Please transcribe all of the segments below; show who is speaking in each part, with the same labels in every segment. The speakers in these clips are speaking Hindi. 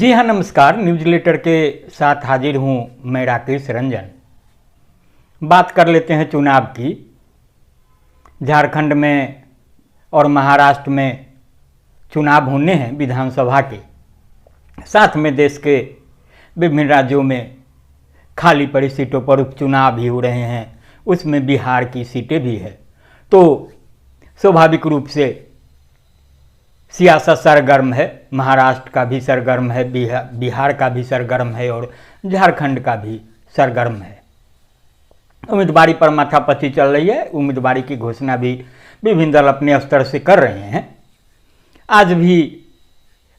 Speaker 1: जी हाँ, नमस्कार। न्यूज लेटर के साथ हाजिर हूँ मैं राकेश रंजन। बात कर लेते हैं चुनाव की। झारखंड में और महाराष्ट्र में चुनाव होने हैं विधानसभा के, साथ में देश के विभिन्न राज्यों में खाली पड़ी सीटों पर उपचुनाव भी हो रहे हैं, उसमें बिहार की सीटें भी है। तो स्वाभाविक रूप से सियासत सरगर्म है, महाराष्ट्र का भी सरगर्म है, बिहार का भी सरगर्म है और झारखंड का भी सरगर्म है। उम्मीदवारी पर माथापच्ची चल रही है। उम्मीदवारी की घोषणा भी विभिन्न दल अपने स्तर से कर रहे हैं। आज भी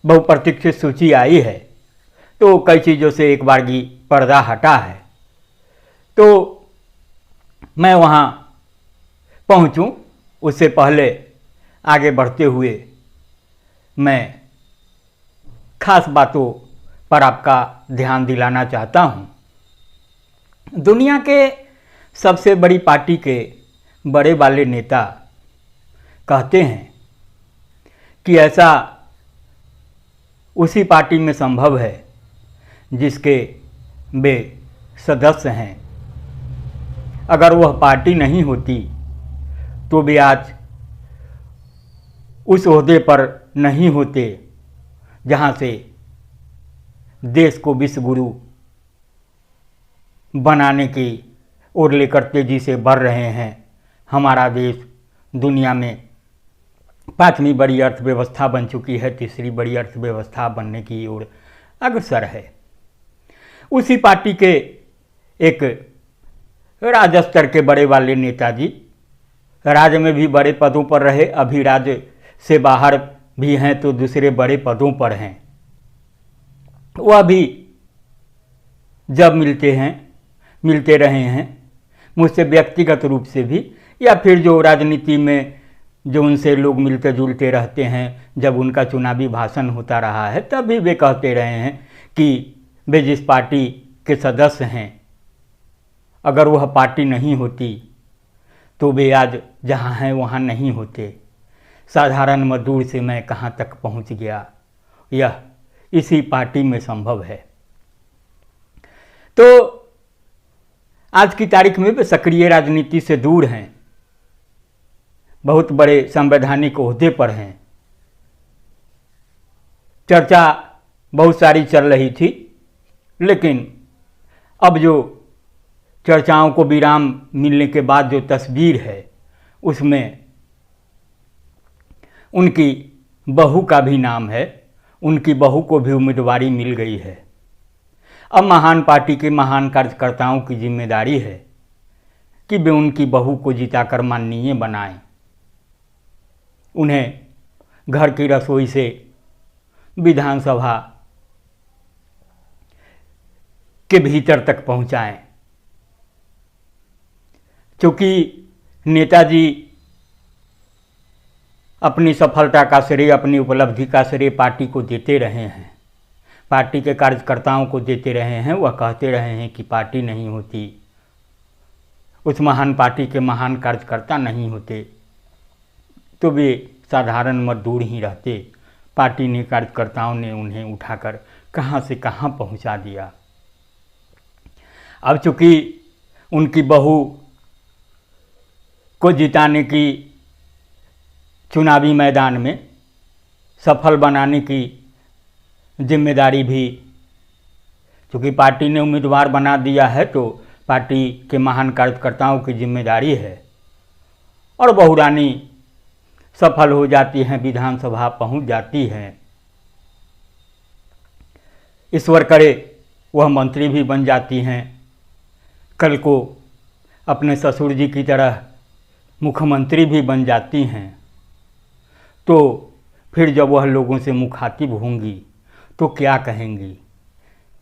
Speaker 1: बहुप्रतीक्षित सूची आई है, तो कई चीज़ों से एक बार की पर्दा हटा है। तो मैं वहाँ पहुँचूँ उससे पहले आगे बढ़ते हुए मैं खास बातों पर आपका ध्यान दिलाना चाहता हूँ। दुनिया के सबसे बड़ी पार्टी के बड़े वाले नेता कहते हैं कि ऐसा उसी पार्टी में संभव है जिसके वे सदस्य हैं। अगर वह पार्टी नहीं होती तो वे आज उस ओहदे पर नहीं होते जहाँ से देश को विश्व गुरु बनाने की ओर लेकर तेजी से बढ़ रहे हैं। हमारा देश दुनिया में 5वीं बड़ी अर्थव्यवस्था बन चुकी है, तीसरी बड़ी अर्थव्यवस्था बनने की ओर अग्रसर है। उसी पार्टी के एक राज्य स्तर के बड़े वाले नेताजी राज्य में भी बड़े पदों पर रहे, अभी राज्य से बाहर भी हैं तो दूसरे बड़े पदों पर हैं। वह भी जब मिलते रहे हैं मुझसे व्यक्तिगत रूप से भी, या फिर जो राजनीति में जो उनसे लोग मिलते जुलते रहते हैं, जब उनका चुनावी भाषण होता रहा है तब भी वे कहते रहे हैं कि वे जिस पार्टी के सदस्य हैं, अगर वह पार्टी नहीं होती तो वे आज जहाँ हैं वहाँ नहीं होते। साधारण मजदूर से मैं कहाँ तक पहुँच गया, यह इसी पार्टी में संभव है। तो आज की तारीख में वे सक्रिय राजनीति से दूर हैं, बहुत बड़े संवैधानिक ओहदे पर हैं। चर्चा बहुत सारी चल रही थी, लेकिन अब जो चर्चाओं को विराम मिलने के बाद जो तस्वीर है उसमें उनकी बहू का भी नाम है। उनकी बहू को भी उम्मीदवारी मिल गई है। अब महान पार्टी के महान कार्यकर्ताओं की जिम्मेदारी है कि वे उनकी बहू को जिताकर माननीय बनाएं, उन्हें घर की रसोई से विधानसभा के भीतर तक पहुंचाएं। क्योंकि नेताजी अपनी सफलता का श्रेय, अपनी उपलब्धि का श्रेय पार्टी को देते रहे हैं, पार्टी के कार्यकर्ताओं को देते रहे हैं। वह कहते रहे हैं कि पार्टी नहीं होती, उस महान पार्टी के महान कार्यकर्ता नहीं होते तो वे साधारण मजदूर ही रहते। पार्टी ने, कार्यकर्ताओं ने उन्हें उठाकर कहाँ से कहाँ पहुँचा दिया। अब चूँकि उनकी बहू को जिताने की, चुनावी मैदान में सफल बनाने की जिम्मेदारी भी चूँकि पार्टी ने उम्मीदवार बना दिया है तो पार्टी के महान कार्यकर्ताओं की जिम्मेदारी है। और बहू रानी सफल हो जाती हैं, विधानसभा पहुंच जाती हैं, ईश्वर करे वह मंत्री भी बन जाती हैं, कल को अपने ससुर जी की तरह मुख्यमंत्री भी बन जाती हैं। तो फिर जब वह लोगों से मुखातिब होंगी तो क्या कहेंगी?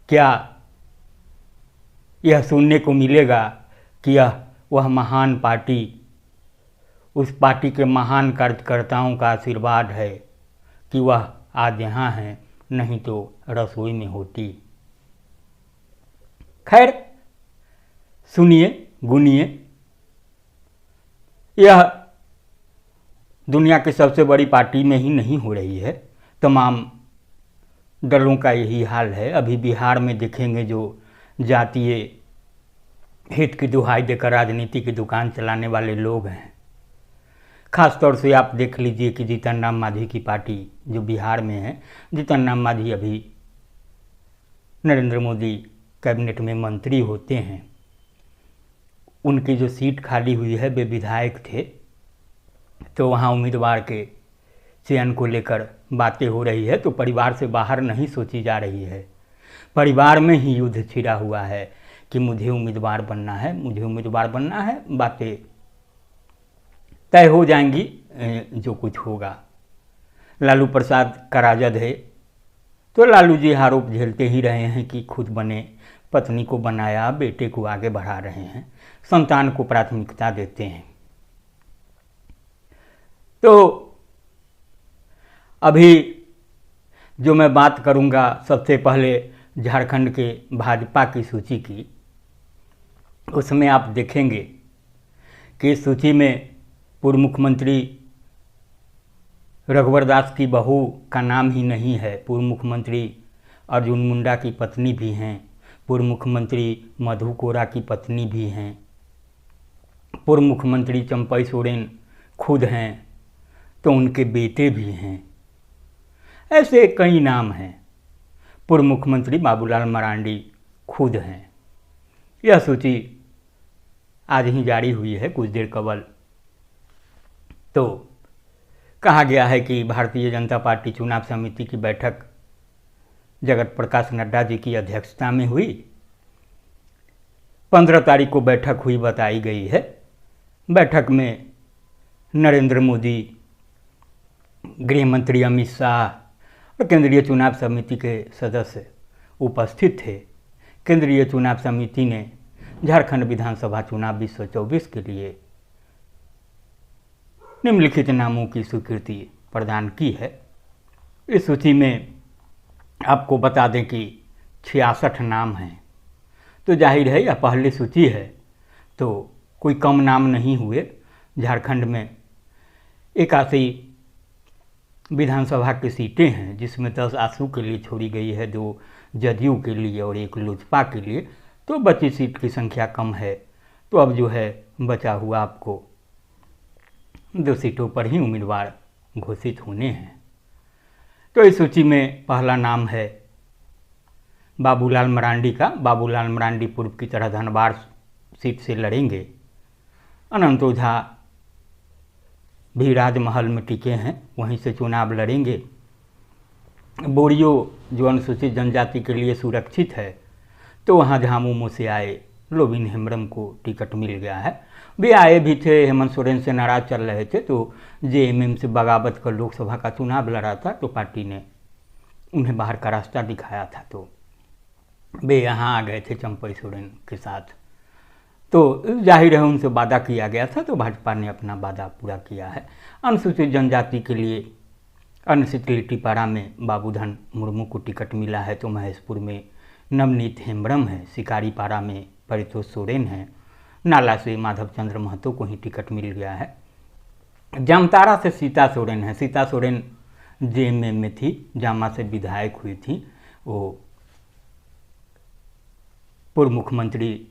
Speaker 1: क्या यह सुनने को मिलेगा कि वह महान पार्टी, उस पार्टी के महान कार्यकर्ताओं का आशीर्वाद है कि वह आज यहाँ हैं, नहीं तो रसोई में होती। खैर, सुनिए, गुनिए, यह दुनिया की सबसे बड़ी पार्टी में ही नहीं हो रही है, तमाम दलों का यही हाल है। अभी बिहार में देखेंगे जो जातीय हित की दुहाई देकर राजनीति की दुकान चलाने वाले लोग हैं, खास तौर से आप देख लीजिए कि जीतन राम मांझी की पार्टी जो बिहार में है, जीतन राम मांझी अभी नरेंद्र मोदी कैबिनेट में मंत्री होते हैं। उनकी जो सीट खाली हुई है, वे विधायक थे, तो वहाँ उम्मीदवार के चयन को लेकर बातें हो रही है। तो परिवार से बाहर नहीं सोची जा रही है, परिवार में ही युद्ध छिड़ा हुआ है कि मुझे उम्मीदवार बनना है, मुझे उम्मीदवार बनना है। बातें तय हो जाएंगी जो कुछ होगा। लालू प्रसाद का राजद है, तो लालू जी आरोप झेलते ही रहे हैं कि खुद बने, पत्नी को बनाया, बेटे को आगे बढ़ा रहे हैं, संतान को प्राथमिकता देते हैं। तो अभी जो मैं बात करूंगा, सबसे पहले झारखंड के भाजपा की सूची की। उसमें आप देखेंगे कि इस सूची में पूर्व मुख्यमंत्री रघुवर दास की बहू का नाम ही नहीं है। पूर्व मुख्यमंत्री अर्जुन मुंडा की पत्नी भी हैं, पूर्व मुख्यमंत्री मधु कोरा की पत्नी भी हैं, पूर्व मुख्यमंत्री चंपई सोरेन खुद हैं, तो उनके बेटे भी हैं। ऐसे कई नाम हैं। पूर्व मुख्यमंत्री बाबूलाल मरांडी खुद हैं। यह सूची आज ही जारी हुई है, कुछ देर कबल। तो कहा गया है कि भारतीय जनता पार्टी चुनाव समिति की बैठक जगत प्रकाश नड्डा जी की अध्यक्षता में हुई। 15 तारीख को बैठक हुई बताई गई है। बैठक में नरेंद्र मोदी, गृह मंत्री अमित शाह और केंद्रीय चुनाव समिति के सदस्य उपस्थित थे। केंद्रीय चुनाव समिति ने झारखंड विधानसभा चुनाव 2024 के लिए निम्नलिखित नामों की स्वीकृति प्रदान की है। इस सूची में आपको बता दें कि 66 नाम हैं। तो जाहिर है यह पहली सूची है, तो कोई कम नाम नहीं हुए। झारखंड में 81 विधानसभा की सीटें हैं, जिसमें 10 आसू के लिए छोड़ी गई है, 2 जदयू के लिए और 1 लोजपा के लिए। तो बची सीट की संख्या कम है। तो अब जो है बचा हुआ आपको 2 सीटों पर ही उम्मीदवार घोषित होने हैं। तो इस सूची में पहला नाम है बाबूलाल मरांडी का। बाबूलाल मरांडी पूर्व की तरह धनबाद सीट से लड़ेंगे। अनंत ओझा भी राजमहल में टिके हैं, वहीं से चुनाव लड़ेंगे। बोरियो जो अनुसूचित जनजाति के लिए सुरक्षित है, तो वहाँ झामुमो से आए लोबिन हेम्ब्रम को टिकट मिल गया है। वे आए भी थे, हेमंत सोरेन से नाराज चल रहे थे, तो जेएमएम से बगावत कर लोकसभा का चुनाव लड़ा था, तो पार्टी ने उन्हें बाहर का रास्ता दिखाया था, तो वे यहाँ आ गए थे चंपई सोरेन के साथ। तो जाहिर है उनसे वादा किया गया था, तो भाजपा ने अपना वादा पूरा किया है। अनुसूचित जनजाति के लिए अनुसूचित लिट्टीपाड़ा में बाबूधन मुर्मू को टिकट मिला है, तो महेशपुर में नवनीत हेम्ब्रम है, शिकारीपाड़ा में परितोष सोरेन है, नाला से माधव चंद्र महतो को ही टिकट मिल गया है। जामताड़ा से सीता सोरेन है। सीता सोरेन जेएमएम में थी, जामा से विधायक हुई थी। वो पूर्व मुख्यमंत्री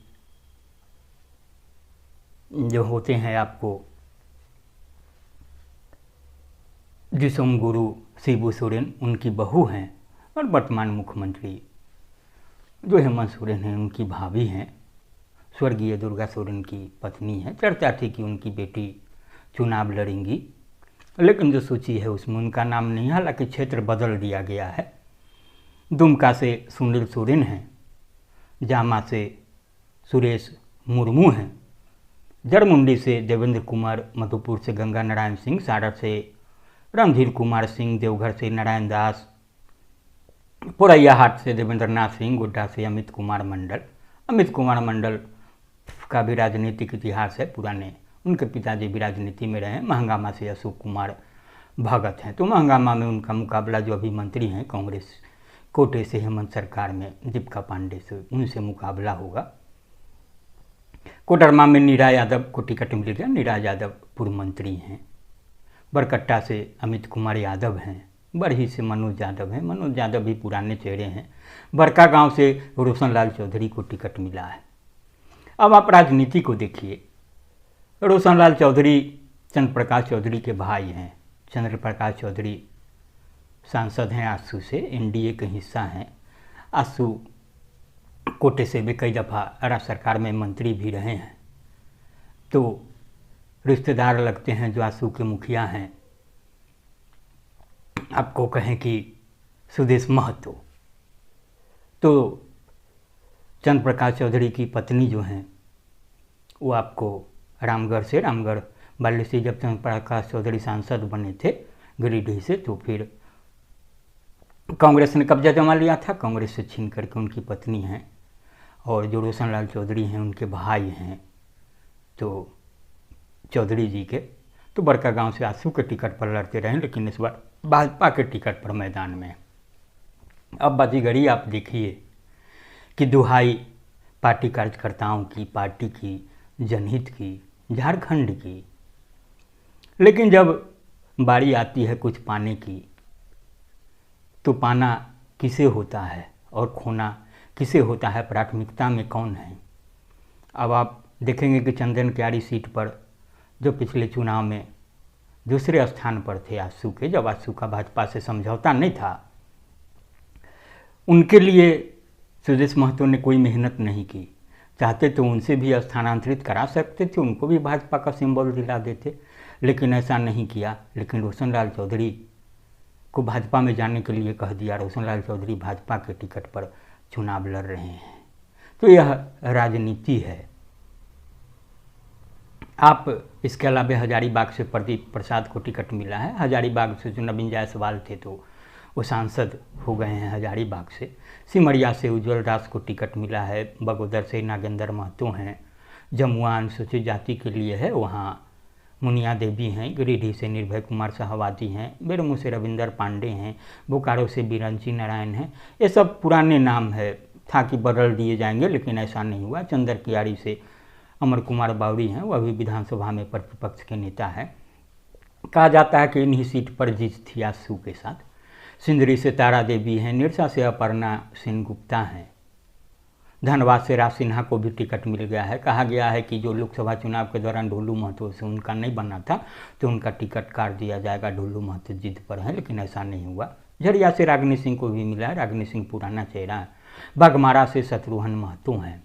Speaker 1: जो होते हैं आपको जिसोम गुरु शिबू सोरेन, उनकी बहू हैं, और वर्तमान मुख्यमंत्री जो हेमंत सोरेन हैं उनकी भाभी हैं, स्वर्गीय दुर्गा सोरेन की पत्नी है। चर्चा थी कि उनकी बेटी चुनाव लड़ेंगी, लेकिन जो सूची है उसमें उनका नाम नहीं, हालांकि क्षेत्र बदल दिया गया है। दुमका से सुनील सोरेन हैं, जामा से सुरेश मुर्मू हैं, जरमुंडी से देवेंद्र कुमार, मधुपुर से गंगा नारायण सिंह, सारर से रणधीर कुमार सिंह, देवघर से नारायण दास, पोरैयाहाट से देवेंद्र नाथ सिंह, गोड्डा से अमित कुमार मंडल। अमित कुमार मंडल का भी राजनीतिक इतिहास है पुराने, उनके पिताजी भी राजनीति में रहे। महंगामा से अशोक कुमार भगत हैं, तो महंगामा में उनका मुकाबला जो अभी मंत्री हैं कांग्रेस कोटे से हेमंत सरकार में दीपिका पांडे से, उनसे मुकाबला होगा। कोडरमा में नीरा यादव को टिकट मिल गया, नीरा यादव पूर्व मंत्री हैं। बरकट्टा से अमित कुमार यादव हैं, बरही से मनोज यादव हैं, मनोज यादव भी पुराने चेहरे हैं। बड़का गांव से रोशन लाल चौधरी को टिकट मिला है। अब आप राजनीति को देखिए, रोशन लाल चौधरी चंद्र प्रकाश चौधरी के भाई हैं। चंद्र प्रकाश चौधरी सांसद हैं आसू से, एनडीए के हिस्सा हैं। आसू कोटे से भी कई दफ़ा राज्य सरकार में मंत्री भी रहे हैं, तो रिश्तेदार लगते हैं जो आसू के मुखिया हैं। आपको कहें कि सुदेश महतो, तो चंद्र प्रकाश चौधरी की पत्नी जो हैं वो आपको रामगढ़ बाली से, जब चंद्र प्रकाश चौधरी सांसद बने थे गिरिडीह से, तो फिर कांग्रेस ने कब्जा जमा लिया था, कांग्रेस से छीन करके उनकी पत्नी हैं। और जो रोशन लाल चौधरी हैं उनके भाई हैं, तो चौधरी जी के, तो बड़का गांव से आसू के टिकट पर लड़ते रहे, लेकिन इस बार भाजपा के टिकट पर मैदान में। अब बाजीगरी आप देखिए कि दुहाई पार्टी कार्यकर्ताओं की, पार्टी की, जनहित की, झारखंड की, लेकिन जब बारी आती है कुछ पाने की तो पाना किसे होता है और खोना किसे होता है, प्राथमिकता में कौन है। अब आप देखेंगे कि चंदन क्यारी सीट पर जो पिछले चुनाव में दूसरे स्थान पर थे आसू के, जब आसू का भाजपा से समझौता नहीं था, उनके लिए सुदेश महतो ने कोई मेहनत नहीं की। चाहते तो उनसे भी स्थानांतरित करा सकते थे, उनको भी भाजपा का सिंबल दिला देते, लेकिन ऐसा नहीं किया। लेकिन रोशन लाल चौधरी को भाजपा में जाने के लिए कह दिया। रोशन लाल चौधरी भाजपा के टिकट पर चुनाव लड़ रहे हैं। तो यह राजनीति है। आप इसके अलावा हजारीबाग से प्रदीप प्रसाद को टिकट मिला है। हजारीबाग से जो नवीन जायसवाल थे तो वो सांसद हो गए हैं हजारीबाग से। सिमरिया से उज्जवल दास को टिकट मिला है। बगोदर से नागेंद्र महतो हैं। जमुआ अनुसूचित जाति के लिए है, वहाँ मुनिया देवी हैं। गिरिडीह से निर्भय कुमार सहवाती हैं। बेरमू से रविंदर पांडे हैं। बोकारो से बिरंची नारायण हैं। ये सब पुराने नाम है, था कि बदल दिए जाएंगे, लेकिन ऐसा नहीं हुआ। चंदर कियारी से अमर कुमार बावरी हैं, वह भी विधानसभा में प्रतिपक्ष के नेता हैं। कहा जाता है कि इन्हीं सीट पर जीत थी आसू के साथ। सिंदरी से तारा देवी हैं। निरसा से अपर्णा सिंह गुप्ता हैं। धनबाद से राज सिन्हा को भी टिकट मिल गया है। कहा गया है कि जो लोकसभा चुनाव के दौरान ढोलू महतो से उनका नहीं बना था तो उनका टिकट काट दिया जाएगा। ढोलू महतो जिद पर हैं, लेकिन ऐसा नहीं हुआ। झरिया से रागिनी सिंह को भी मिला है। रागिनी सिंह पुराना चेहरा है। बागमारा से शत्रुघ्न महतो हैं।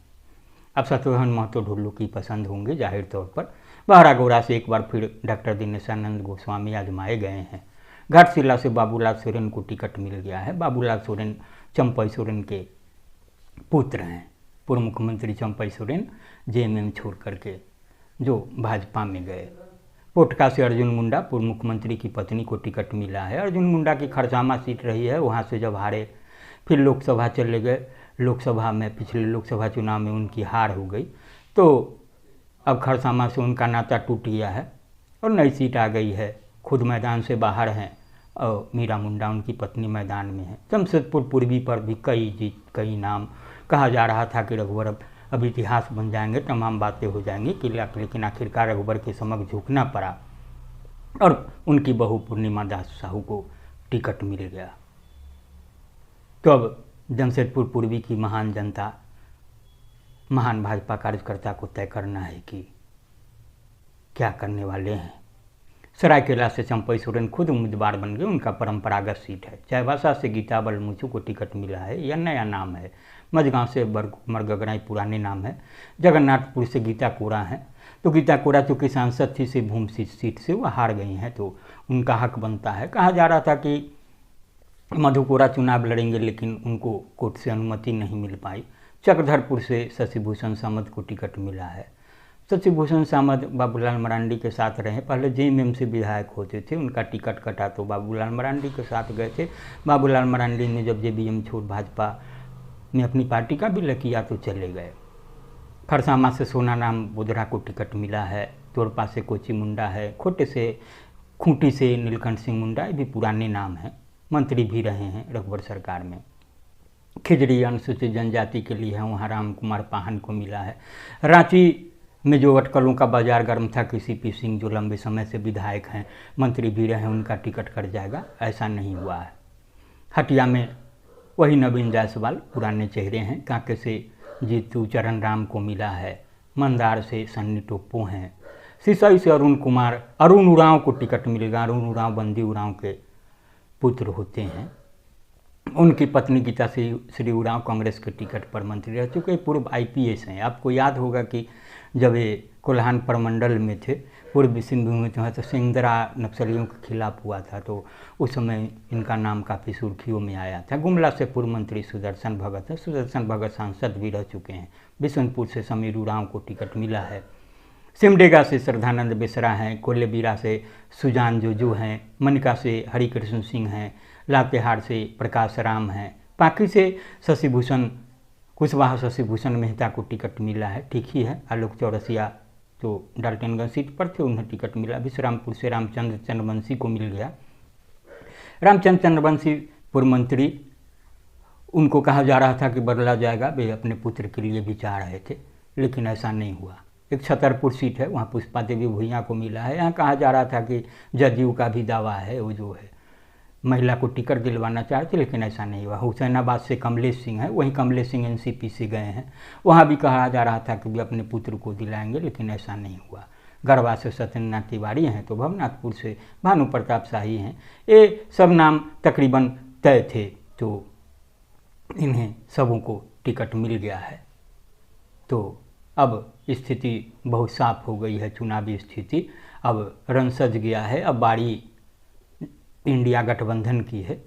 Speaker 1: अब शत्रुघ्न महतो ढोलू की पसंद होंगे जाहिर तौर पर। बहरागोड़ा से एक बार फिर डॉक्टर दिनेशानंद गोस्वामी आजमाए गए हैं। घाटशिला से बाबूलाल सोरेन को टिकट मिल गया है। बाबूलाल सोरेन चंपई सोरेन के पुत्र हैं। पूर्व मुख्यमंत्री चंपई सोरेन जेएमएम छोड़ करके जो भाजपा में गए। पोटका से अर्जुन मुंडा, पूर्व मुख्यमंत्री की पत्नी को टिकट मिला है। अर्जुन मुंडा की खरसामा सीट रही है, वहाँ से जब हारे फिर लोकसभा चले गए। लोकसभा में पिछले लोकसभा चुनाव में उनकी हार हो गई, तो अब खरसामा से उनका नाता टूट गया है और नई सीट आ गई है। खुद मैदान से बाहर हैं और मीरा मुंडा उनकी पत्नी मैदान में है। जमशेदपुर पूर्वी पर भी कई नाम कहा जा रहा था कि रघुवर अब इतिहास बन जाएंगे, तमाम बातें हो जाएंगी कि, लेकिन आखिरकार रघुवर के समक्ष झुकना पड़ा और उनकी बहू पूर्णिमा दास साहू को टिकट मिल गया। तो अब जमशेदपुर पूर्वी की महान जनता, महान भाजपा कार्यकर्ता को तय करना है कि क्या करने वाले हैं। सरायकेला से चंपई सोरेन खुद उम्मीदवार बन गए। उनका परंपरागत सीट है। चाईबासा से गीता बलमुचू को टिकट मिला है, यह नया नाम है। मझगांव से मरगगराई पुराने नाम है। जगन्नाथपुर से गीता कोरा हैं। तो गीता कोरा चूँकि सांसद थी सिरभूम सीट से, वह हार गई हैं, तो उनका हक बनता है। कहा जा रहा था कि मधु कोरा चुनाव लड़ेंगे, लेकिन उनको कोर्ट से अनुमति नहीं मिल पाई। चक्रधरपुर से शशिभूषण सामंत को टिकट मिला है। शशिभूषण सामंत बाबूलाल मरांडी के साथ रहे, पहले जेएमएम से विधायक होते थे। उनका टिकट कटा तो बाबूलाल मरांडी के साथ गए थे। बाबूलाल मरांडी ने जब जेबीएम छोड़ भाजपा में अपनी पार्टी का विलय किया तो चले गए। खरसामा से सोनाराम बोदरा को टिकट मिला है। तोरपा से कोची मुंडा है। खूंटी से नीलकंठ सिंह मुंडा, ये भी पुराने नाम हैं, मंत्री भी रहे हैं रघुवर सरकार में। खिजड़ी अनुसूचित जनजाति के लिए है, वहाँ राम कुमार पाहन को मिला है। रांची में जो अटकलों का बाजार गर्म था कि सीपी सिंह जो लंबे समय से विधायक हैं, मंत्री भी रहे, उनका टिकट कट जाएगा, ऐसा नहीं हुआ है। हटिया में वही नवीन जायसवाल पुराने चेहरे हैं। कांके से जीतू चरण राम को मिला है, मंदार से सन्नी टोप्पो हैं, सिसई से अरुण उरांव को टिकट मिलेगा। अरुण उरांव बंदी उरांव के पुत्र होते हैं। उनकी पत्नी गीता श्री उरांव कांग्रेस के टिकट पर मंत्री रह चुके, पूर्व IPS हैं। आपको याद होगा कि जब ये कोल्हान प्रमंडल में थे, पूर्वी सिंहभूम में तो सिंगदरा नक्सलियों के खिलाफ हुआ था, तो उस समय इनका नाम काफ़ी सुर्खियों में आया था। गुमला से पूर्व मंत्री सुदर्शन भगत है। सुदर्शन भगत सांसद भी रह चुके हैं। बिशनपुर से समीर उरांव को टिकट मिला है। सिमडेगा से श्रद्धानंद बेसरा हैं। कोल्लेबीरा से सुजान जोजू हैं। मनिका से हरिकृष्ण सिंह हैं। लातेहार से प्रकाश राम हैं। पाकी से शशिभूषण कुशवाहा शशिभूषण मेहता को टिकट मिला है, ठीक ही है। आलोक चौरसिया तो डाल्टनगंज सीट पर थे, उन्हें टिकट मिला। विश्रामपुर से रामचंद्र चंद्रवंशी को मिल गया। रामचंद्र चंद्रवंशी पूर्व मंत्री, उनको कहा जा रहा था कि बदला जाएगा, वे अपने पुत्र के लिए भी चाह रहे थे, लेकिन ऐसा नहीं हुआ। एक छतरपुर सीट है, वहाँ पुष्पा देवी भुइयाँ को मिला है। यहाँ कहा जा रहा था कि जदयू का भी दावा है, वो जो है महिला को टिकट दिलवाना चाहते, लेकिन ऐसा नहीं हुआ। हुसैनाबाद से कमलेश सिंह है, वहीं कमलेश सिंह NCP से गए हैं, वहाँ भी कहा जा रहा था कि वे अपने पुत्र को दिलाएंगे, लेकिन ऐसा नहीं हुआ। गढ़वा से सत्यनारायण तिवारी हैं, तो भवनाथपुर से भानु प्रताप शाही हैं। ये सब नाम तकरीबन तय थे, तो इन्हें सबों को टिकट मिल गया है। तो अब स्थिति बहुत साफ हो गई है, चुनावी स्थिति अब रन सज गया है। अब बारी इंडिया गठबंधन की है।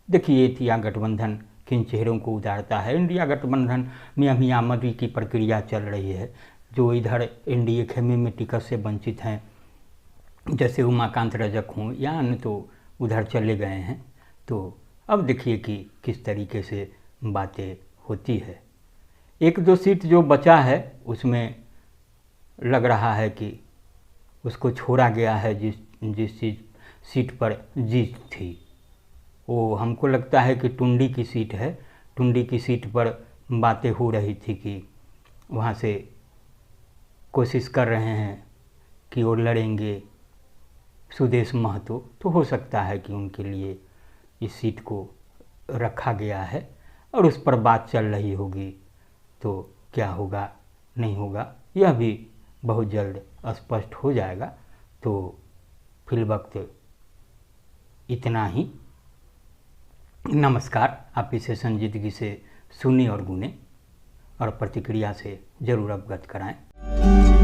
Speaker 1: देखिए इंडिया गठबंधन किन चेहरों को उतारता है। इंडिया गठबंधन में अभी आमदनी की प्रक्रिया चल रही है। जो इधर NDA खेमे में टिकट से वंचित हैं, जैसे उमाकांत रजक हों या अन्य, तो उधर चले गए हैं। तो अब देखिए कि किस तरीके से बातें होती है। 1-2 सीट जो बचा है, उसमें लग रहा है कि उसको छोड़ा गया है। जिस सीट पर जीत थी, वो हमको लगता है कि टुंडी की सीट है। टुंडी की सीट पर बातें हो रही थी कि वहाँ से कोशिश कर रहे हैं कि वो लड़ेंगे सुदेश महतो, तो हो सकता है कि उनके लिए इस सीट को रखा गया है और उस पर बात चल रही होगी। तो क्या होगा नहीं होगा, यह भी बहुत जल्द स्पष्ट हो जाएगा। तो फिलवक्त इतना ही। नमस्कार। आप इसे संजीदगी से सुने और गुने और प्रतिक्रिया से ज़रूर अवगत कराएं।